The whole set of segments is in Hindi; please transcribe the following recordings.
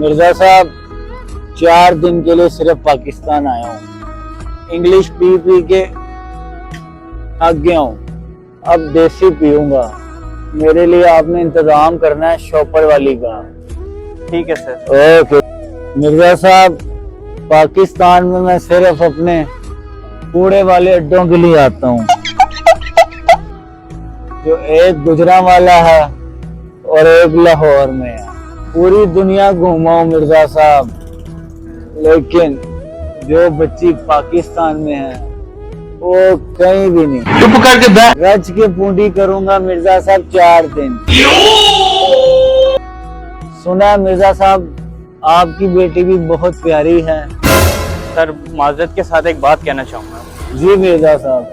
मिर्जा साहब 4 दिन के लिए सिर्फ पाकिस्तान आया हूँ। इंग्लिश पी पी के थक गया हूँ, अब देसी पीऊंगा। मेरे लिए आपने इंतजाम करना है शॉपर वाली का। ठीक है सर। ओके मिर्जा साहब, पाकिस्तान में मैं सिर्फ अपने कूड़े वाले अड्डों के लिए आता हूँ, जो एक गुजरांवाला है और एक लाहौर में है। पूरी दुनिया घूमा हूँ मिर्जा साहब, लेकिन जो बच्ची पाकिस्तान में है वो कहीं भी नहीं। चुप करके रच के पूंडी करूंगा मिर्जा साहब 4 दिन। सुना मिर्जा साहब, आपकी बेटी भी बहुत प्यारी है। सर माजरत के साथ एक बात कहना चाहूंगा। जी मिर्जा साहब।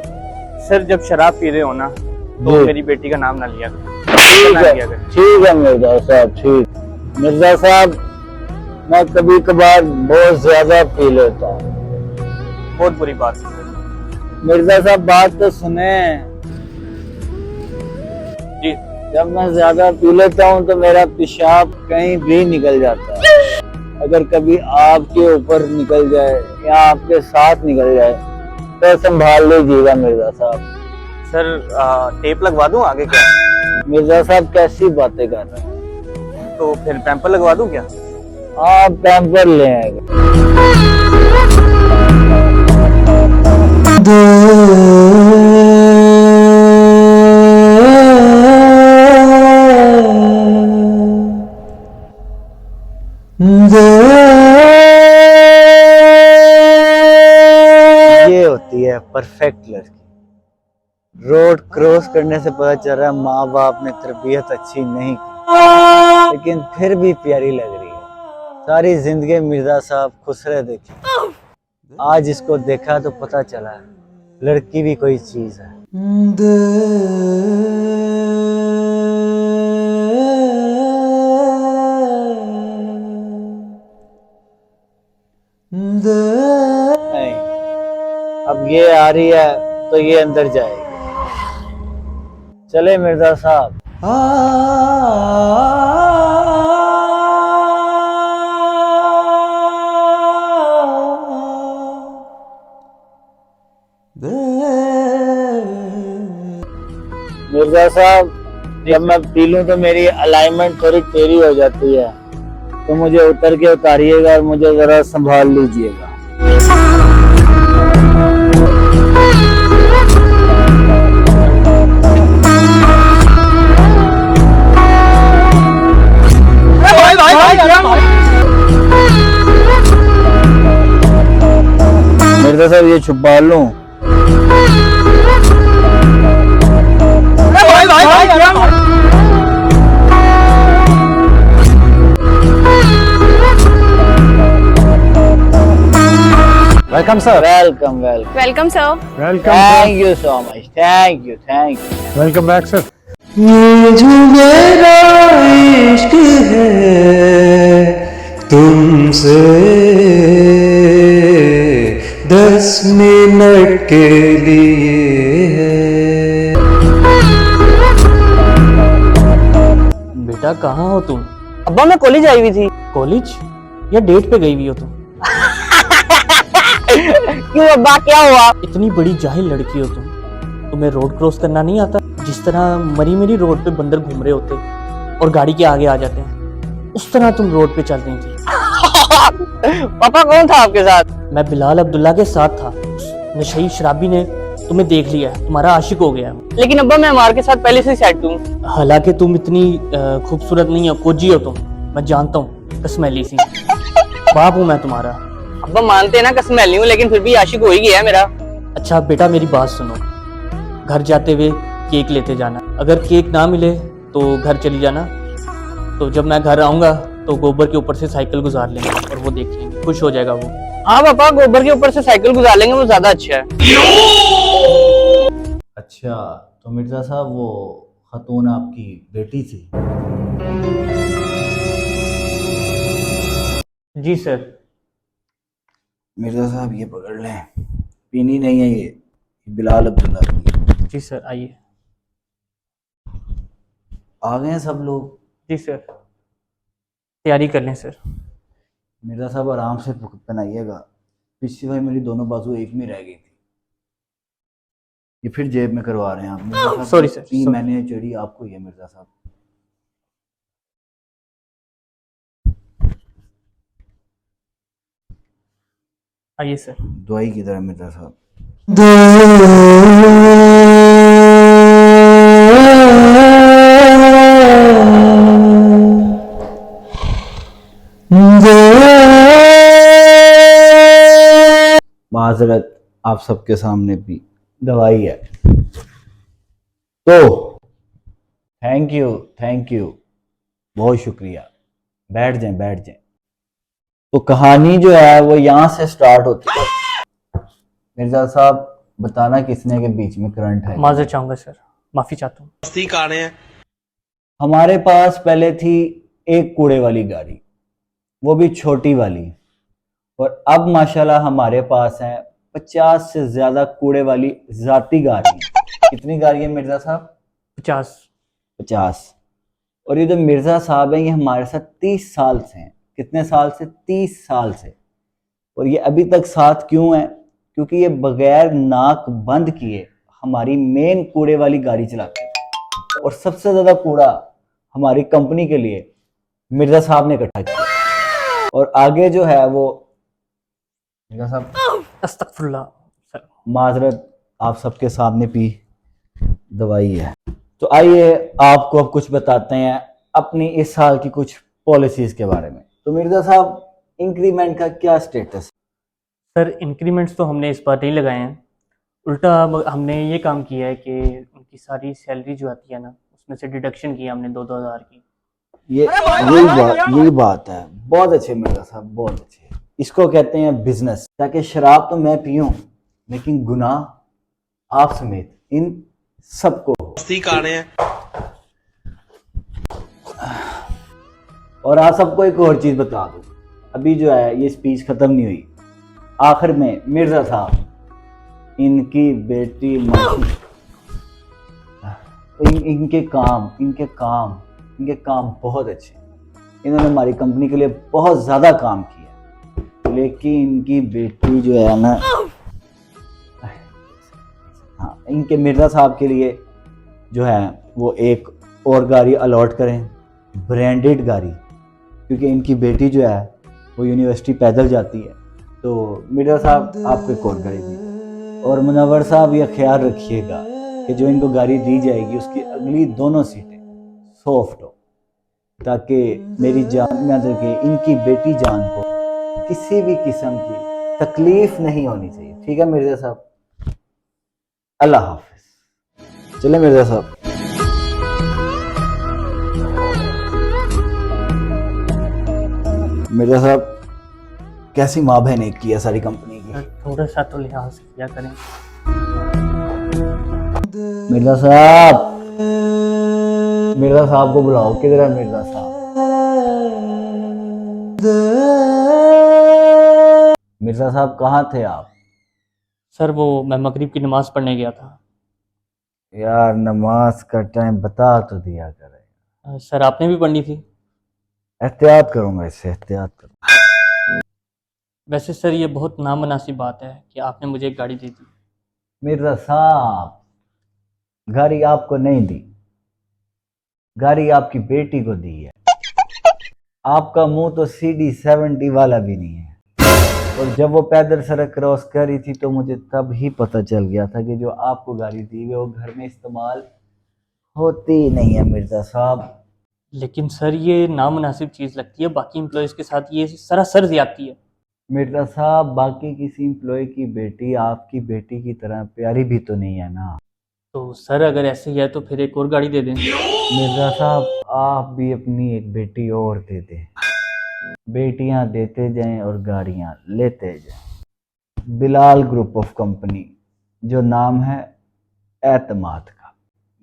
सर जब शराब पी रहे हो ना तो जी। मेरी बेटी का नाम ना लिया करो। ठीक ना है, लिया करो। ठीक है मिर्जा साहब, ठीक। मिर्जा साहब, मैं कभी कभार बहुत ज्यादा पी लेता हूँ। बहुत बुरी बात है। मिर्जा साहब बात तो सुने। जी जब मैं ज्यादा पी लेता हूँ तो मेरा पेशाब कहीं भी निकल जाता है। अगर कभी आपके ऊपर निकल जाए या आपके साथ निकल जाए तो संभाल लीजिएगा मिर्जा साहब। सर टेप लगवा दूं आगे क्या? मिर्जा साहब कैसी बातें कर रहे हैं? तो फिर पैम्पर लगवा दूं क्या? आप पैम्पर ले आएंगे। ये होती है परफेक्ट लड़की। रोड क्रॉस करने से पता चल रहा है माँ बाप ने तरबियत अच्छी नहीं की, लेकिन फिर भी प्यारी लग रही है। सारी जिंदगी मिर्जा साहब खुश रहे देखे, आज इसको देखा तो पता चला लड़की भी कोई चीज है। नहीं, अब ये आ रही है तो ये अंदर जाएगी। चले मिर्जा साहब। मिर्जा साहब, जब मैं पी लूं तो मेरी अलाइनमेंट थोड़ी टेढ़ी हो जाती है, तो मुझे उतर के उतारिएगा और मुझे जरा संभाल लीजिएगा। मिर्जा साहब ये छुपा लूं? Welcome sir. Welcome welcome welcome sir. Welcome thank you so much, thank you thank you. Welcome back sir. ये जो मेरा इश्क है तुमसे 10 मिनट के लिए है। बेटा कहाँ हो तुम? अब्बा मैं कॉलेज आई हुई थी। कॉलेज या डेट पे गई हुई हो तुम? क्यों अब्बा, क्या हुआ? इतनी बड़ी जाहिल लड़की हो तुम, तुम्हें रोड क्रॉस करना नहीं आता? जिस तरह मरी मेरी रोड पे बंदर घूम रहे होते और गाड़ी के आगे आ जाते हैं, उस तरह तुम रोड पे चल रही थी। पापा कौन था आपके साथ? मैं बिलाल अब्दुल्ला के साथ था। नशई शराबी ने तुम्हें देख लिया, तुम्हारा आशिक हो गया। लेकिन अब्बा मैं अमार के साथ पहले से सेट हूँ। हालांकि तुम इतनी खूबसूरत नहीं हो, कोजी हो तुम, मैं जानता हूँ, कसमैली सी। बाप हूँ मैं तुम्हारा। अब्बा मानते हैं ना कसमैली हूँ, लेकिन फिर भी आशिक हो ही गया है मेरा। अच्छा बेटा मेरी बात सुनो, घर जाते हुए केक लेते जाना। अगर केक ना मिले तो घर चली जाना। तो जब मैं घर आऊंगा तो गोबर के ऊपर से साइकिल गुजार लेंगे और वो देख लेंगे, खुश हो जाएगा वो। हाँ पापा, गोबर के ऊपर से साइकिल गुजार लेंगे, वो ज्यादा अच्छा है। अच्छा तो मिर्जा साहब वो खातून आपकी बेटी थी? जी सर। मिर्जा साहब ये पकड़ लें, पीनी नहीं है ये बिलाल अब्दुल्ला की। जी सर आइए। आ गए हैं सब लोग? जी सर तैयारी कर लें सर। मिर्जा साहब आराम से पहनाइएगा, पिछली बार मेरी दोनों बाजू एक में रह गई थी। ये फिर जेब में करवा रहे हैं आप मिर्जा साहब। Sorry, sir, ये sorry. मैंने चढ़ी आपको ये मिर्जा साहब। आइए सर। दवाई किधर है मिर्जा साहब? माजरत आप सबके सामने भी दवाई है। तो थैंक यू, बहुत शुक्रिया। बैठ जाएं। तो कहानी जो है वो यहाँ से स्टार्ट होती है। मिर्जा साहब बताना किसने के बीच में करंट है? माजर चाहूँगा सर, माफ़ी चाहता हूँ। हमारे पास पहले थी एक कूड़े वाली गाड़ी, वो भी छोटी वाली, और अब माशाल्लाह हमारे पास है 50 से ज्यादा कूड़े वाली जाती गाड़ी। कितनी गाड़ी है मिर्जा साहब? 50। और ये जो मिर्जा साहब हैं ये हमारे साथ 30 साल से हैं। कितने साल से? 30 साल से। और ये अभी तक साथ क्यों हैं? क्योंकि ये बगैर नाक बंद किए हमारी मेन कूड़े वाली गाड़ी चलाते हैं, और सबसे ज्यादा कूड़ा हमारी कंपनी के लिए मिर्जा साहब ने इकट्ठा किया। और आगे जो है वो मिर्जा साहब, अस्तगफुरुल्लाह सर। माजरत आप सबके सामने भी दवाई है। तो आइए आपको अब कुछ बताते हैं अपनी इस साल की कुछ पॉलिसीज के बारे में। तो मिर्जा साहब इंक्रीमेंट का क्या स्टेटस? सर इंक्रीमेंट्स तो हमने इस बार नहीं लगाए हैं, उल्टा हमने ये काम किया है कि उनकी सारी सैलरी जो आती है ना उसमें से डिडक्शन किया हमने 2-2 हज़ार की। यही बात है। बहुत अच्छे मिर्जा साहब, बहुत अच्छे। इसको कहते हैं बिजनेस। ताकि शराब तो मैं पीऊं लेकिन गुनाह आप समेत इन सबको हो। और आप सबको एक और चीज बता दूं, अभी जो है ये स्पीच खत्म नहीं हुई। आखिर में मिर्जा साहब इनकी बेटी इनके काम बहुत अच्छे। इन्होंने हमारी कंपनी के लिए बहुत ज्यादा काम किया, लेकिन इनकी बेटी जो है ना, हाँ, इनके मिर्जा साहब के लिए जो है वो एक और गाड़ी अलॉट करें, ब्रांडेड गाड़ी, क्योंकि इनकी बेटी जो है वो यूनिवर्सिटी पैदल जाती है। तो मिर्जा साहब आपको एक और गाड़ी दी। और मुनव्वर साहब ये ख्याल रखिएगा कि जो इनको गाड़ी दी जाएगी उसकी अगली दोनों सीटें सॉफ्ट हो, ताकि मेरी जान में के इनकी बेटी जान को किसी भी किस्म की तकलीफ नहीं होनी चाहिए। ठीक है मिर्जा साहब? अल्लाह हाफिज। चले मिर्जा साहब। मिर्जा साहब कैसी माँ बहन एक की है सारी कंपनी की? सर थोड़ा सा तो लिहाज किया करें। मिर्जा साहब को बुलाओ। किधर है मिर्जा साहब? मिर्जा साहब कहाँ थे आप? सर वो मैं मगरिब की नमाज़ पढ़ने गया था। यार नमाज का टाइम बता तो दिया करे। सर आपने भी पढ़नी थी। एहतियात करूंगा, इससे एहतियात करूंगा। वैसे सर ये बहुत नामुनासिब बात है कि आपने मुझे एक गाड़ी दे दी। मिर्जा साहब गाड़ी आपको नहीं दी, गाड़ी आपकी बेटी को दी है। आपका मुंह तो CD70 वाला भी नहीं है। और जब वो पैदल सड़क क्रॉस कर रही थी तो मुझे तब ही पता चल गया था कि जो आपको गाड़ी दी है वो घर में इस्तेमाल होती नहीं है मिर्जा साहब। लेकिन सर ये नामुनासिब चीज़ लगती है, बाकी एम्प्लॉयज़ के साथ ये सरासर ज़्यादती है। मिर्जा साहब बाकी किसी एम्प्लॉय की बेटी आपकी बेटी की तरह प्यारी भी तो नहीं है ना। तो सर अगर ऐसे ही है तो फिर एक और गाड़ी दे दें। मिर्जा साहब आप भी अपनी एक बेटी और दे दें। बेटियां देते जाएं और गाड़ियां लेते जाएं। बिलाल ग्रुप ऑफ कंपनी, जो नाम है एतमाद का।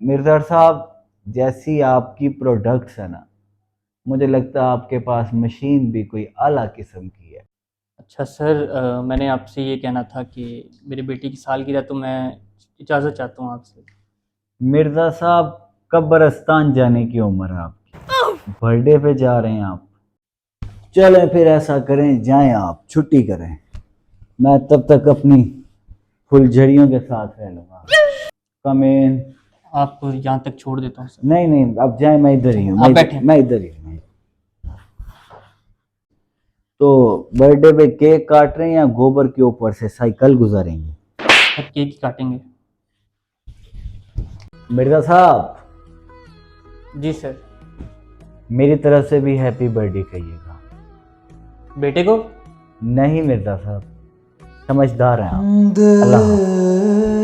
मिर्जा साहब जैसी आपकी प्रोडक्ट्स है ना, मुझे लगता है आपके पास मशीन भी कोई आला किस्म की है। अच्छा सर मैंने आपसे ये कहना था कि मेरी बेटी की सालगिरह, तो मैं इजाज़त चाहता हूँ आपसे। मिर्जा साहब कब्रिस्तान जाने की उम्र है आपकी, बर्थडे पे जा रहे हैं आप। चलें फिर ऐसा करें, जाएं आप छुट्टी करें, मैं तब तक अपनी फुलझड़ियों के साथ रह लूंगा। कम इन। आपको यहाँ तक छोड़ देता हूँ सर। नहीं नहीं, अब जाए, मैं इधर ही हूँ। आप बैठें। मैं इधर ही हूँ। तो बर्थडे पे केक काट रहे हैं या गोबर के ऊपर से साइकिल गुजारेंगे? सर केक ही काटेंगे। मिर्जा साहब, जी सर। मेरी तरफ से भी हैप्पी बर्थडे कहिएगा। बेटे को? नहीं मिर्जा साहब, समझदार हैं आप। अल्लाह हाफ़िज़।